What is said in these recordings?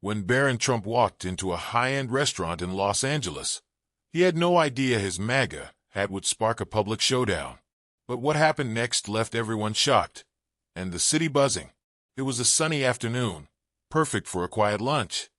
when Barron Trump walked into a high-end restaurant in Los Angeles. He had no idea his MAGA hat would spark a public showdown. But what happened next left everyone shocked, and the city buzzing. It was a sunny afternoon, perfect for a quiet lunch.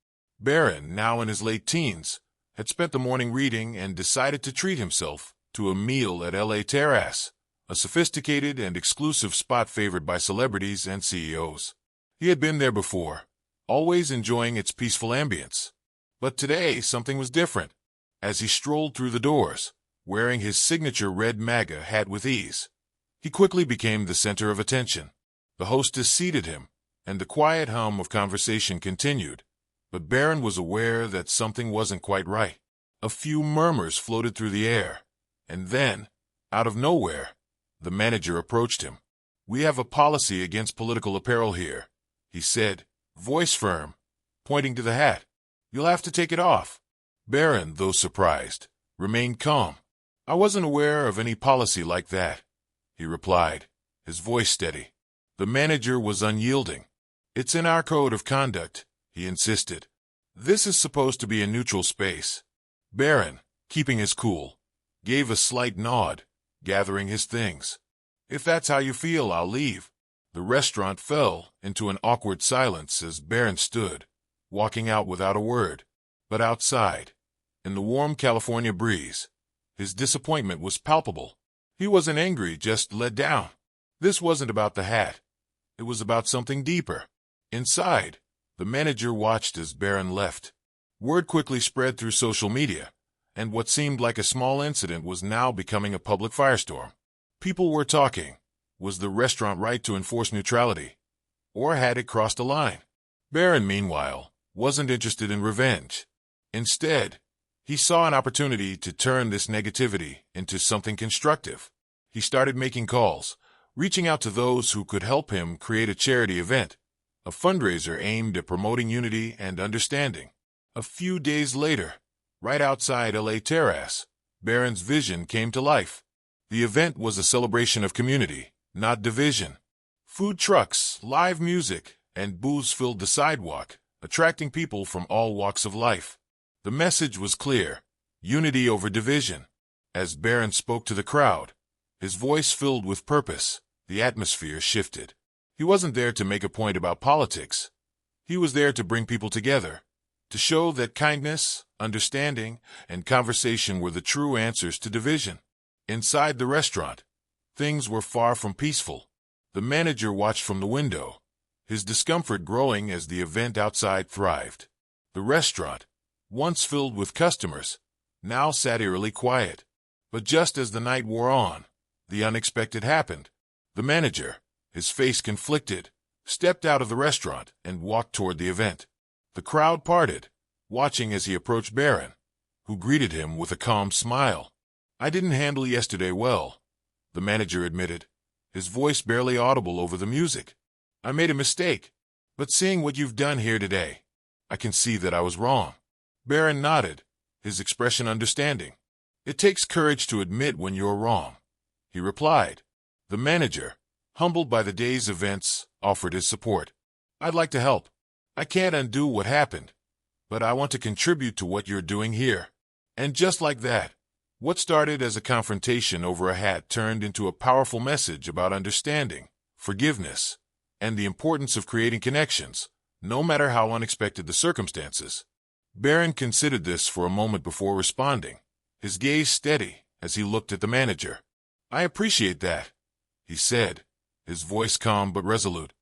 Barron, now in his late teens, had spent the morning reading and decided to treat himself to a meal at LA Terrace, a sophisticated and exclusive spot favored by celebrities and CEOs. He had been there before, always enjoying its peaceful ambience. But today, something was different. As he strolled through the doors, wearing his signature red MAGA hat with ease, he quickly became the center of attention. The hostess seated him, and the quiet hum of conversation continued. But Barron was aware that something wasn't quite right. A few murmurs floated through the air, and then, out of nowhere, the manager approached him. "We have a policy against political apparel here," he said, voice firm, pointing to the hat. "You'll have to take it off." Barron, though surprised, remained calm. "I wasn't aware of any policy like that," he replied, his voice steady. The manager was unyielding. "It's in our code of conduct," he insisted. "This is supposed to be a neutral space." Barron, keeping his cool, gave a slight nod, gathering his things. "If that's how you feel, I'll leave." The restaurant fell into an awkward silence as Barron stood, walking out without a word. But outside, in the warm California breeze, his disappointment was palpable. He wasn't angry, just let down. This wasn't about the hat. It was about something deeper. Inside, the manager watched as Barron left. Word quickly spread through social media, and what seemed like a small incident was now becoming a public firestorm. People were talking. Was the restaurant right to enforce neutrality? Or had it crossed a line? Barron, meanwhile, wasn't interested in revenge. Instead, he saw an opportunity to turn this negativity into something constructive. He started making calls, reaching out to those who could help him create a charity event, a fundraiser aimed at promoting unity and understanding. A few days later, right outside LA Terrace, Barron's vision came to life. The event was a celebration of community, not division. Food trucks, live music, and booths filled the sidewalk, attracting people from all walks of life. The message was clear: unity over division. As Barron spoke to the crowd, his voice filled with purpose, the atmosphere shifted. He wasn't there to make a point about politics. He was there to bring people together, to show that kindness, understanding, and conversation were the true answers to division. Inside the restaurant, things were far from peaceful. The manager watched from the window, his discomfort growing as the event outside thrived. The restaurant, once filled with customers, now sat eerily quiet. But just as the night wore on, the unexpected happened. The manager, his face conflicted, stepped out of the restaurant and walked toward the event. The crowd parted, watching as he approached Barron, who greeted him with a calm smile. "I didn't handle yesterday well," the manager admitted, his voice barely audible over the music. "I made a mistake, but seeing what you've done here today, I can see that I was wrong." Barron nodded, his expression understanding. "It takes courage to admit when you're wrong," he replied. The manager, humbled by the day's events, offered his support. "I'd like to help. I can't undo what happened, but I want to contribute to what you're doing here." And just like that, what started as a confrontation over a hat turned into a powerful message about understanding, forgiveness, and the importance of creating connections, no matter how unexpected the circumstances. Barron considered this for a moment before responding, his gaze steady as he looked at the manager. "I appreciate that," he said, his voice calm but resolute.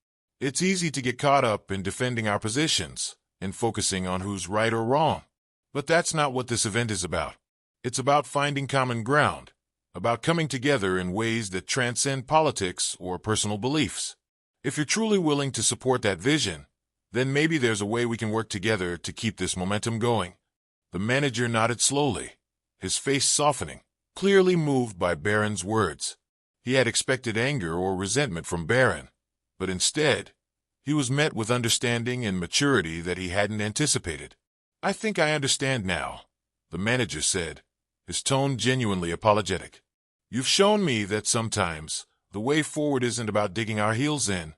"It's easy to get caught up in defending our positions and focusing on who's right or wrong. But that's not what this event is about. It's about finding common ground, about coming together in ways that transcend politics or personal beliefs. If you're truly willing to support that vision, then maybe there's a way we can work together to keep this momentum going." The manager nodded slowly, his face softening, clearly moved by Barron's words. He had expected anger or resentment from Barron, but instead, he was met with understanding and maturity that he hadn't anticipated. "I think I understand now," the manager said, his tone genuinely apologetic. "You've shown me that sometimes the way forward isn't about digging our heels in,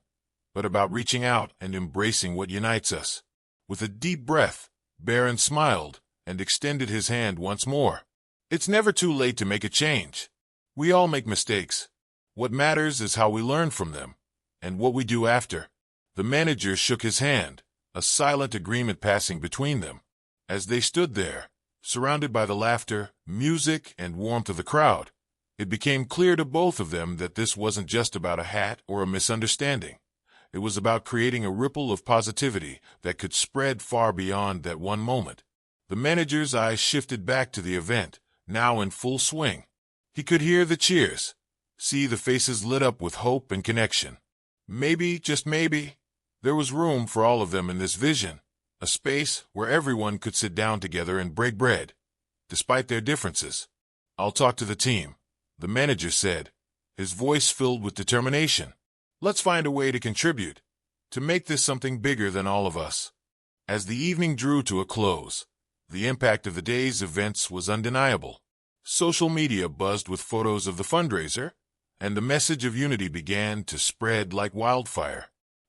but about reaching out and embracing what unites us." With a deep breath, Barron smiled and extended his hand once more. It's never too late to make a change. We all make mistakes. What matters is how we learn from them, and what we do after. The manager shook his hand, a silent agreement passing between them. As they stood there, surrounded by the laughter, music, and warmth of the crowd, it became clear to both of them that this wasn't just about a hat or a misunderstanding. It was about creating a ripple of positivity that could spread far beyond that one moment. The manager's eyes shifted back to the event, now in full swing. He could hear the cheers, see the faces lit up with hope and connection. Maybe, just maybe, there was room for all of them in this vision, a space where everyone could sit down together and break bread, despite their differences. I'll talk to the team, the manager said, his voice filled with determination. Let's find a way to contribute, to make this something bigger than all of us. As the evening drew to a close, the impact of the day's events was undeniable. Social media buzzed with photos of the fundraiser, and the message of unity began to spread like wildfire.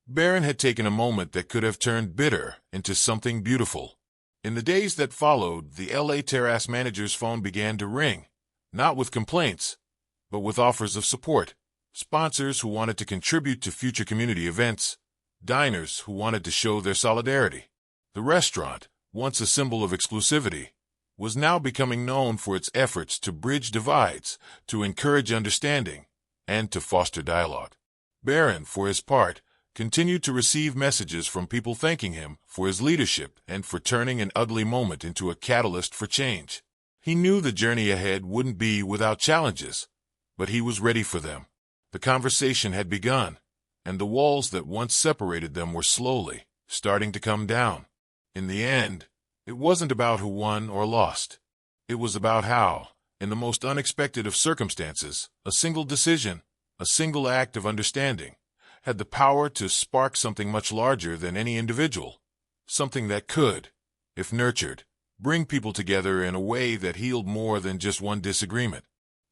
Barron had taken a moment that could have turned bitter into something beautiful. In the days that followed, the LA Terrace manager's phone began to ring, not with complaints, but with offers of support. Sponsors who wanted to contribute to future community events, diners who wanted to show their solidarity. The restaurant, once a symbol of exclusivity, was now becoming known for its efforts to bridge divides, to encourage understanding, and to foster dialogue. Barron, for his part, continued to receive messages from people thanking him for his leadership and for turning an ugly moment into a catalyst for change. He knew the journey ahead wouldn't be without challenges, but he was ready for them. The conversation had begun, and the walls that once separated them were slowly starting to come down. In the end, it wasn't about who won or lost. It was about how, in the most unexpected of circumstances, a single decision, a single act of understanding, had the power to spark something much larger than any individual, something that could, if nurtured, bring people together in a way that healed more than just one disagreement.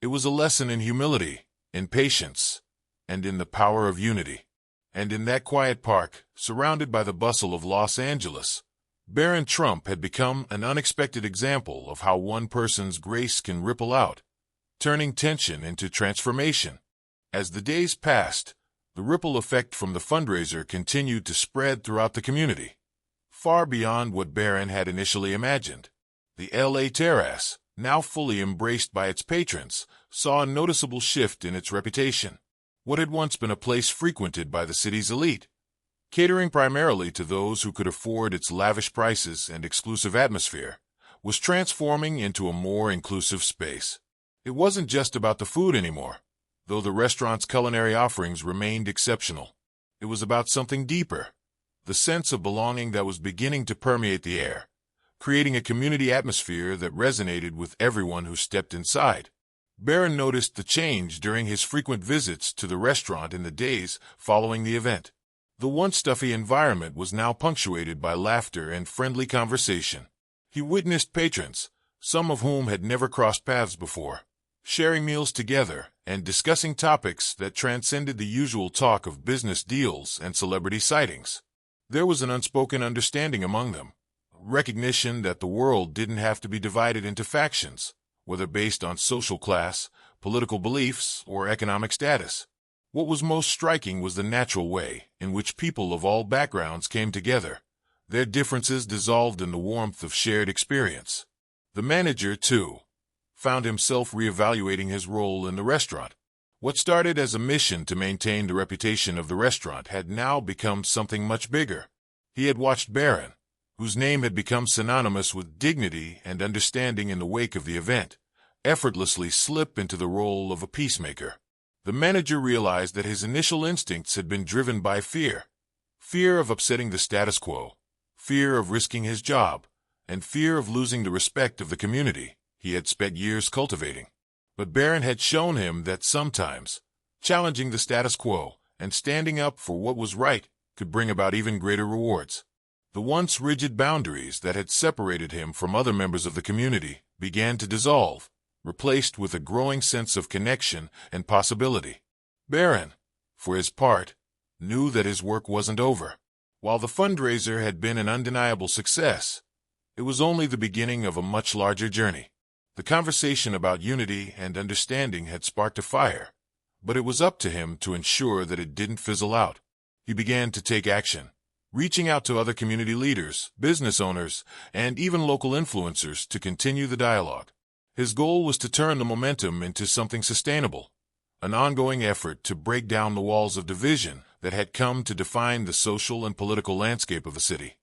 It was a lesson in humility, in patience, and in the power of unity. And in that quiet park, surrounded by the bustle of Los Angeles, Barron Trump had become an unexpected example of how one person's grace can ripple out, turning tension into transformation. As the days passed, the ripple effect from the fundraiser continued to spread throughout the community, far beyond what Barron had initially imagined. The LA Terrace, now fully embraced by its patrons, saw a noticeable shift in its reputation. What had once been a place frequented by the city's elite, catering primarily to those who could afford its lavish prices and exclusive atmosphere, was transforming into a more inclusive space. It wasn't just about the food anymore, though the restaurant's culinary offerings remained exceptional. It was about something deeper, the sense of belonging that was beginning to permeate the air, creating a community atmosphere that resonated with everyone who stepped inside. Barron noticed the change during his frequent visits to the restaurant in the days following the event. The once stuffy environment was now punctuated by laughter and friendly conversation. He witnessed patrons, some of whom had never crossed paths before, sharing meals together and discussing topics that transcended the usual talk of business deals and celebrity sightings. There was an unspoken understanding among them, recognition that the world didn't have to be divided into factions, whether based on social class, political beliefs, or economic status. What was most striking was the natural way in which people of all backgrounds came together, their differences dissolved in the warmth of shared experience. The manager, too, found himself reevaluating his role in the restaurant. What started as a mission to maintain the reputation of the restaurant had now become something much bigger. He had watched Barron, whose name had become synonymous with dignity and understanding in the wake of the event, effortlessly slip into the role of a peacemaker. The manager realized that his initial instincts had been driven by fear. Fear of upsetting the status quo, fear of risking his job, and fear of losing the respect of the community he had spent years cultivating. But Barron had shown him that sometimes, challenging the status quo and standing up for what was right could bring about even greater rewards. The once rigid boundaries that had separated him from other members of the community began to dissolve, replaced with a growing sense of connection and possibility. Barron, for his part, knew that his work wasn't over. While the fundraiser had been an undeniable success, it was only the beginning of a much larger journey. The conversation about unity and understanding had sparked a fire, but it was up to him to ensure that it didn't fizzle out. He began to take action, reaching out to other community leaders, business owners, and even local influencers to continue the dialogue. His goal was to turn the momentum into something sustainable, an ongoing effort to break down the walls of division that had come to define the social and political landscape of the city.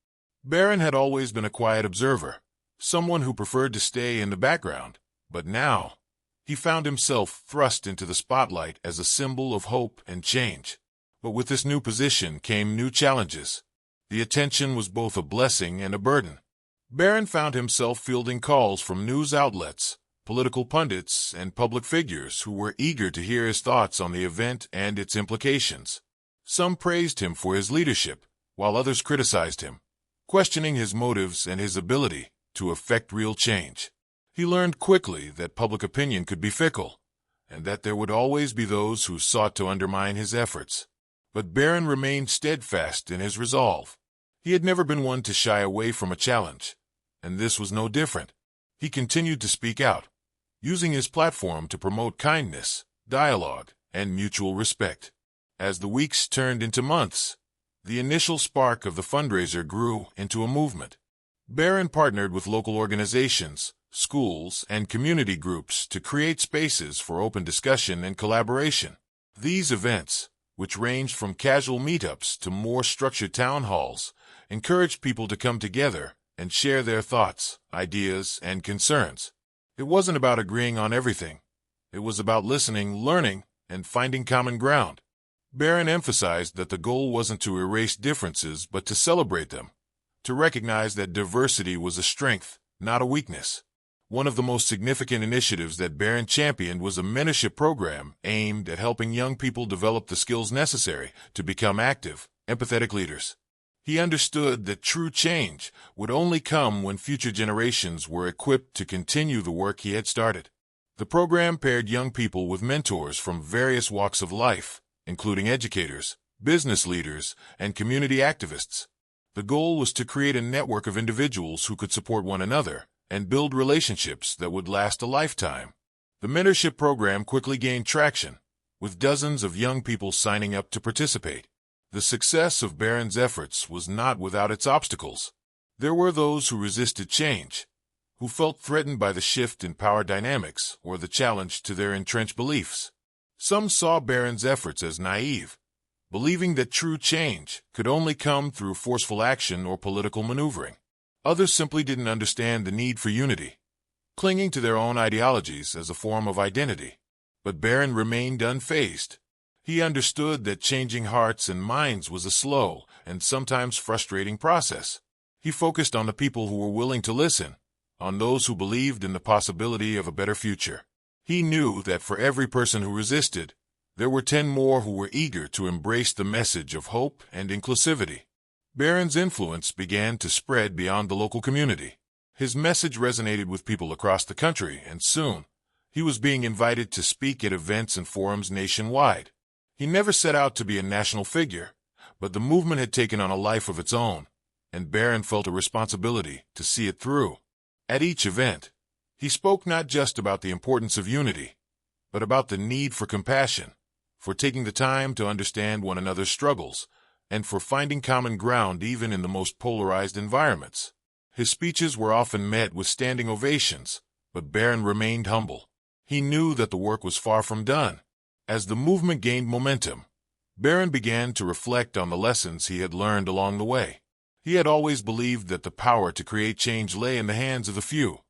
Barron had always been a quiet observer, someone who preferred to stay in the background, but now he found himself thrust into the spotlight as a symbol of hope and change. But with this new position came new challenges. The attention was both a blessing and a burden. Barron found himself fielding calls from news outlets, political pundits, and public figures who were eager to hear his thoughts on the event and its implications. Some praised him for his leadership, while others criticized him, questioning his motives and his ability to effect real change. He learned quickly that public opinion could be fickle, and that there would always be those who sought to undermine his efforts. But Barron remained steadfast in his resolve. He had never been one to shy away from a challenge, and this was no different. He continued to speak out, using his platform to promote kindness, dialogue, and mutual respect. As the weeks turned into months, the initial spark of the fundraiser grew into a movement. Barron partnered with local organizations, schools, and community groups to create spaces for open discussion and collaboration. These events, which ranged from casual meetups to more structured town halls, encouraged people to come together and share their thoughts, ideas, and concerns. It wasn't about agreeing on everything. It was about listening, learning, and finding common ground. Barron emphasized that the goal wasn't to erase differences but to celebrate them, to recognize that diversity was a strength, not a weakness. One of the most significant initiatives that Barron championed was a mentorship program aimed at helping young people develop the skills necessary to become active, empathetic leaders. He understood that true change would only come when future generations were equipped to continue the work he had started. The program paired young people with mentors from various walks of life, including educators, business leaders, and community activists. The goal was to create a network of individuals who could support one another and build relationships that would last a lifetime. The mentorship program quickly gained traction, with dozens of young people signing up to participate. The success of Barron's efforts was not without its obstacles. There were those who resisted change, who felt threatened by the shift in power dynamics or the challenge to their entrenched beliefs. Some saw Barron's efforts as naive, believing that true change could only come through forceful action or political maneuvering. Others simply didn't understand the need for unity, clinging to their own ideologies as a form of identity. But Barron remained unfazed. He understood that changing hearts and minds was a slow and sometimes frustrating process. He focused on the people who were willing to listen, on those who believed in the possibility of a better future. He knew that for every person who resisted, there were 10 more who were eager to embrace the message of hope and inclusivity. Barron's influence began to spread beyond the local community. His message resonated with people across the country, and soon, he was being invited to speak at events and forums nationwide. He never set out to be a national figure, but the movement had taken on a life of its own, and Barron felt a responsibility to see it through. At each event, he spoke not just about the importance of unity, but about the need for compassion, for taking the time to understand one another's struggles, and for finding common ground even in the most polarized environments. His speeches were often met with standing ovations, but Barron remained humble. He knew that the work was far from done. As the movement gained momentum, Barron began to reflect on the lessons he had learned along the way. He had always believed that the power to create change lay in the hands of the few,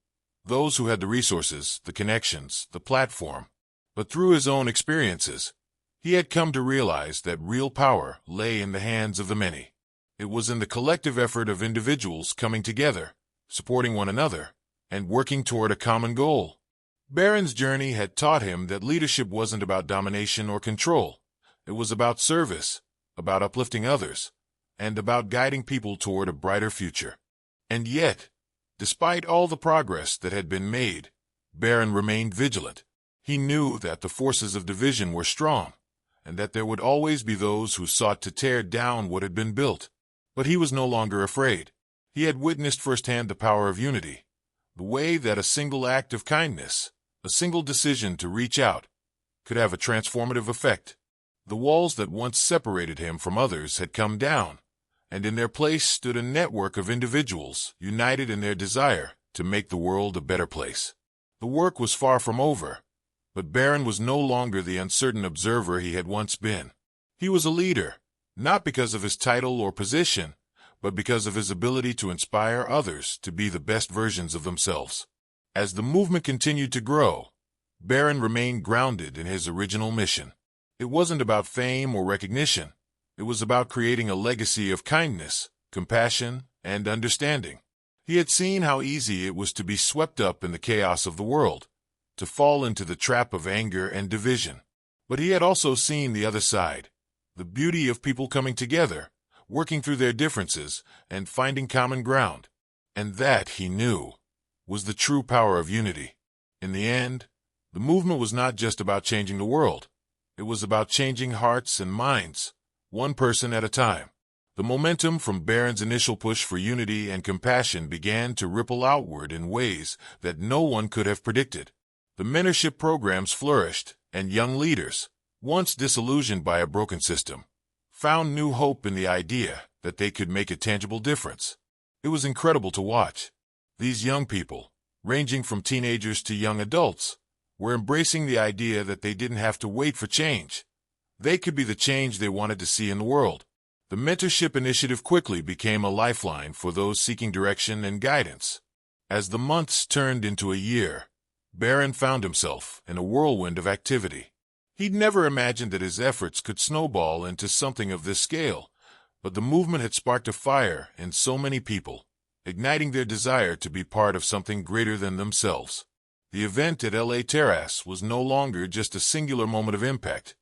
those who had the resources, the connections, the platform. But through his own experiences, he had come to realize that real power lay in the hands of the many. It was in the collective effort of individuals coming together, supporting one another, and working toward a common goal. Barron's journey had taught him that leadership wasn't about domination or control. It was about service, about uplifting others, and about guiding people toward a brighter future. And yet, despite all the progress that had been made, Barron remained vigilant. He knew that the forces of division were strong, and that there would always be those who sought to tear down what had been built. But he was no longer afraid. He had witnessed firsthand the power of unity, the way that a single act of kindness, a single decision to reach out, could have a transformative effect. The walls that once separated him from others had come down, and in their place stood a network of individuals united in their desire to make the world a better place. The work was far from over, but Barron was no longer the uncertain observer he had once been. He was a leader, not because of his title or position, but because of his ability to inspire others to be the best versions of themselves. As the movement continued to grow, Barron remained grounded in his original mission. It wasn't about fame or recognition. It was about creating a legacy of kindness, compassion, and understanding. He had seen how easy it was to be swept up in the chaos of the world, to fall into the trap of anger and division. But he had also seen the other side, the beauty of people coming together, working through their differences, and finding common ground. And that, he knew, was the true power of unity. In the end, the movement was not just about changing the world. It was about changing hearts and minds, one person at a time. The momentum from Barron's initial push for unity and compassion began to ripple outward in ways that no one could have predicted. The mentorship programs flourished, and young leaders, once disillusioned by a broken system, found new hope in the idea that they could make a tangible difference. It was incredible to watch. These young people, ranging from teenagers to young adults, were embracing the idea that they didn't have to wait for change. They could be the change they wanted to see in the world. The mentorship initiative quickly became a lifeline for those seeking direction and guidance. As the months turned into a year, Barron found himself in a whirlwind of activity. He'd never imagined that his efforts could snowball into something of this scale, but the movement had sparked a fire in so many people, igniting their desire to be part of something greater than themselves. The event at LA Terrace was no longer just a singular moment of impact.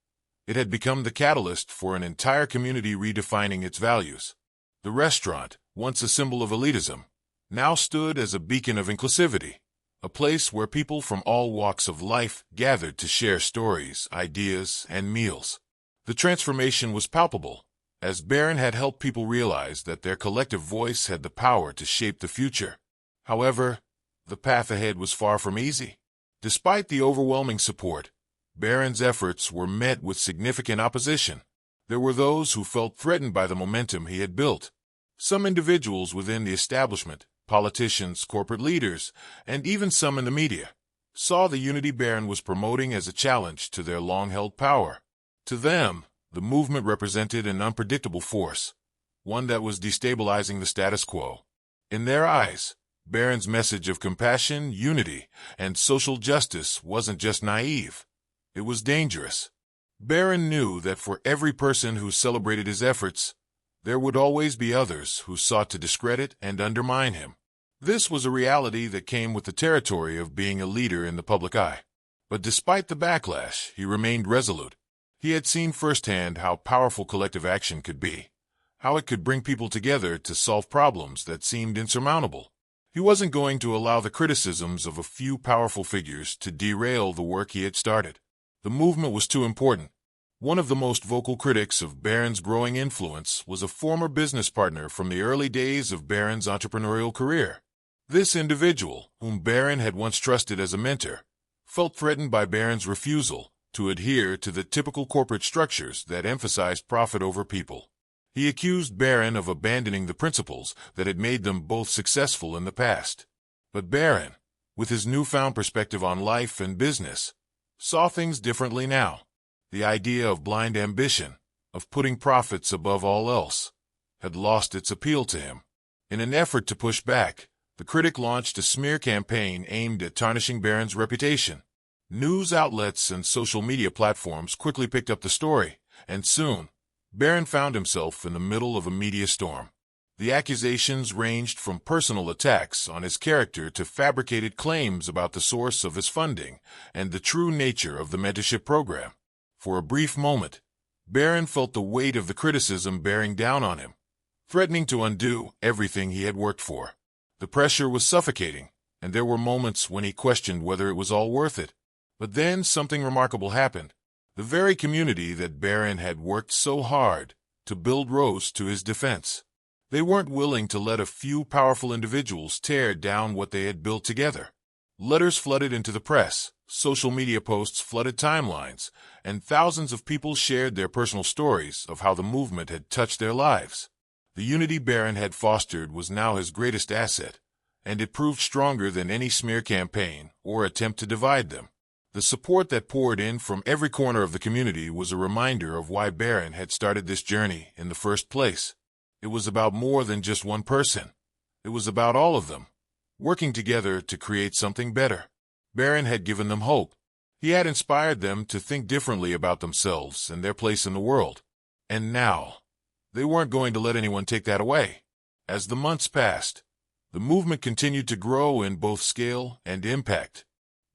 It had become the catalyst for an entire community redefining its values. The restaurant, once a symbol of elitism, now stood as a beacon of inclusivity, a place where people from all walks of life gathered to share stories, ideas, and meals. The transformation was palpable, as Barron had helped people realize that their collective voice had the power to shape the future. However, the path ahead was far from easy. Despite the overwhelming support, Barron's efforts were met with significant opposition. There were those who felt threatened by the momentum he had built. Some individuals within the establishment, politicians, corporate leaders, and even some in the media, saw the unity Barron was promoting as a challenge to their long-held power. To them, the movement represented an unpredictable force, one that was destabilizing the status quo. In their eyes, Barron's message of compassion, unity, and social justice wasn't just naive. It was dangerous. Barron knew that for every person who celebrated his efforts, there would always be others who sought to discredit and undermine him. This was a reality that came with the territory of being a leader in the public eye. But despite the backlash, he remained resolute. He had seen firsthand how powerful collective action could be, how it could bring people together to solve problems that seemed insurmountable. He wasn't going to allow the criticisms of a few powerful figures to derail the work he had started. The movement was too important. One of the most vocal critics of Barron's growing influence was a former business partner from the early days of Barron's entrepreneurial career. This individual, whom Barron had once trusted as a mentor, felt threatened by Barron's refusal to adhere to the typical corporate structures that emphasized profit over people. He accused Barron of abandoning the principles that had made them both successful in the past. But Barron, with his newfound perspective on life and business, saw things differently now. The idea of blind ambition, of putting profits above all else, had lost its appeal to him. In an effort to push back, the critic launched a smear campaign aimed at tarnishing Barron's reputation. News outlets and social media platforms quickly picked up the story, and soon, Barron found himself in the middle of a media storm. The accusations ranged from personal attacks on his character to fabricated claims about the source of his funding and the true nature of the mentorship program. For a brief moment, Barron felt the weight of the criticism bearing down on him, threatening to undo everything he had worked for. The pressure was suffocating, and there were moments when he questioned whether it was all worth it. But then something remarkable happened. The very community that Barron had worked so hard to build rose to his defense. They weren't willing to let a few powerful individuals tear down what they had built together. Letters flooded into the press, social media posts flooded timelines, and thousands of people shared their personal stories of how the movement had touched their lives. The unity Barron had fostered was now his greatest asset, and it proved stronger than any smear campaign or attempt to divide them. The support that poured in from every corner of the community was a reminder of why Barron had started this journey in the first place. It was about more than just one person. It was about all of them, working together to create something better. Barron had given them hope. He had inspired them to think differently about themselves and their place in the world. And now, they weren't going to let anyone take that away. As the months passed, the movement continued to grow in both scale and impact.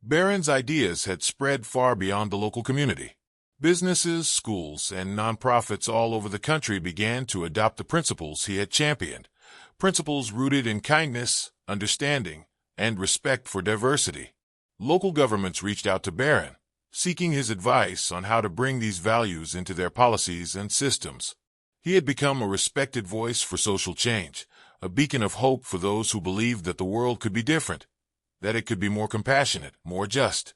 Barron's ideas had spread far beyond the local community. Businesses, schools, and nonprofits all over the country began to adopt the principles he had championed, principles rooted in kindness, understanding, and respect for diversity. Local governments reached out to Barron, seeking his advice on how to bring these values into their policies and systems. He had become a respected voice for social change, a beacon of hope for those who believed that the world could be different, that it could be more compassionate, more just.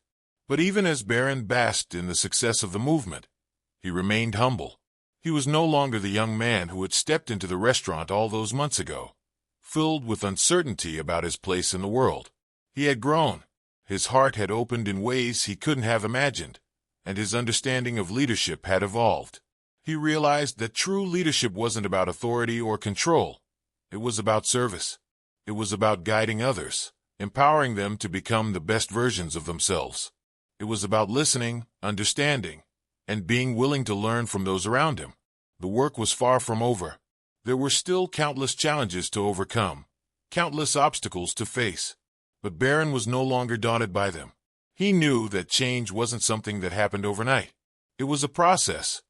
But even as Barron basked in the success of the movement, he remained humble. He was no longer the young man who had stepped into the restaurant all those months ago, filled with uncertainty about his place in the world. He had grown. His heart had opened in ways he couldn't have imagined, and his understanding of leadership had evolved. He realized that true leadership wasn't about authority or control. It was about service. It was about guiding others, empowering them to become the best versions of themselves. It was about listening, understanding, and being willing to learn from those around him. The work was far from over. There were still countless challenges to overcome, countless obstacles to face. But Barron was no longer daunted by them. He knew that change wasn't something that happened overnight. It was a process,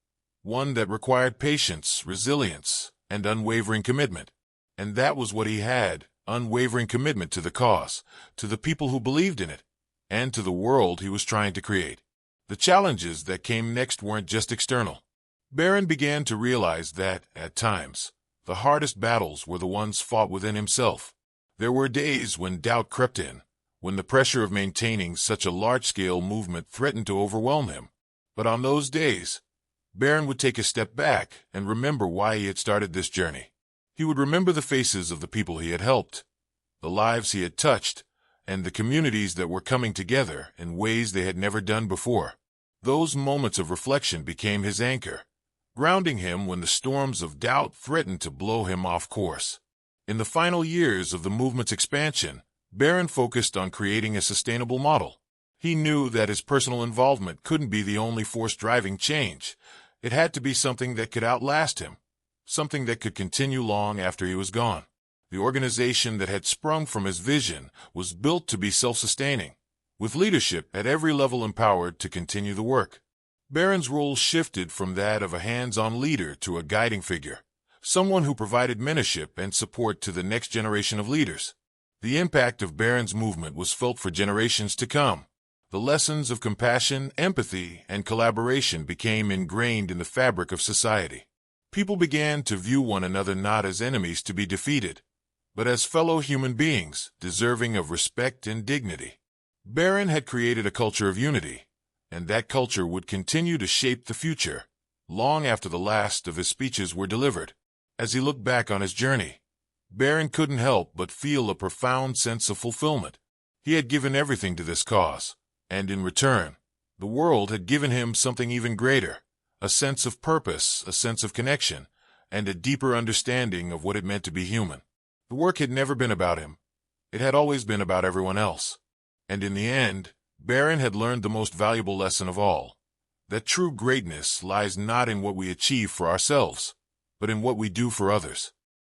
one that required patience, resilience, and unwavering commitment. And that was what he had, unwavering commitment to the cause, to the people who believed in it, and to the world he was trying to create. The challenges that came next weren't just external. Barron began to realize that, at times, the hardest battles were the ones fought within himself. There were days when doubt crept in, when the pressure of maintaining such a large-scale movement threatened to overwhelm him. But on those days, Barron would take a step back and remember why he had started this journey. He would remember the faces of the people he had helped, the lives he had touched, and the communities that were coming together in ways they had never done before. Those moments of reflection became his anchor, grounding him when the storms of doubt threatened to blow him off course. In the final years of the movement's expansion, Barron focused on creating a sustainable model. He knew that his personal involvement couldn't be the only force driving change. It had to be something that could outlast him, something that could continue long after he was gone. The organization that had sprung from his vision was built to be self-sustaining, with leadership at every level empowered to continue the work. Barron's role shifted from that of a hands-on leader to a guiding figure, someone who provided mentorship and support to the next generation of leaders. The impact of Barron's movement was felt for generations to come. The lessons of compassion, empathy, and collaboration became ingrained in the fabric of society. People began to view one another not as enemies to be defeated, but as fellow human beings, deserving of respect and dignity. Barron had created a culture of unity, and that culture would continue to shape the future, long after the last of his speeches were delivered. As he looked back on his journey, Barron couldn't help but feel a profound sense of fulfillment. He had given everything to this cause, and in return, the world had given him something even greater, a sense of purpose, a sense of connection, and a deeper understanding of what it meant to be human. The work had never been about him. It had always been about everyone else. And in the end, Barron had learned the most valuable lesson of all, that true greatness lies not in what we achieve for ourselves, but in what we do for others.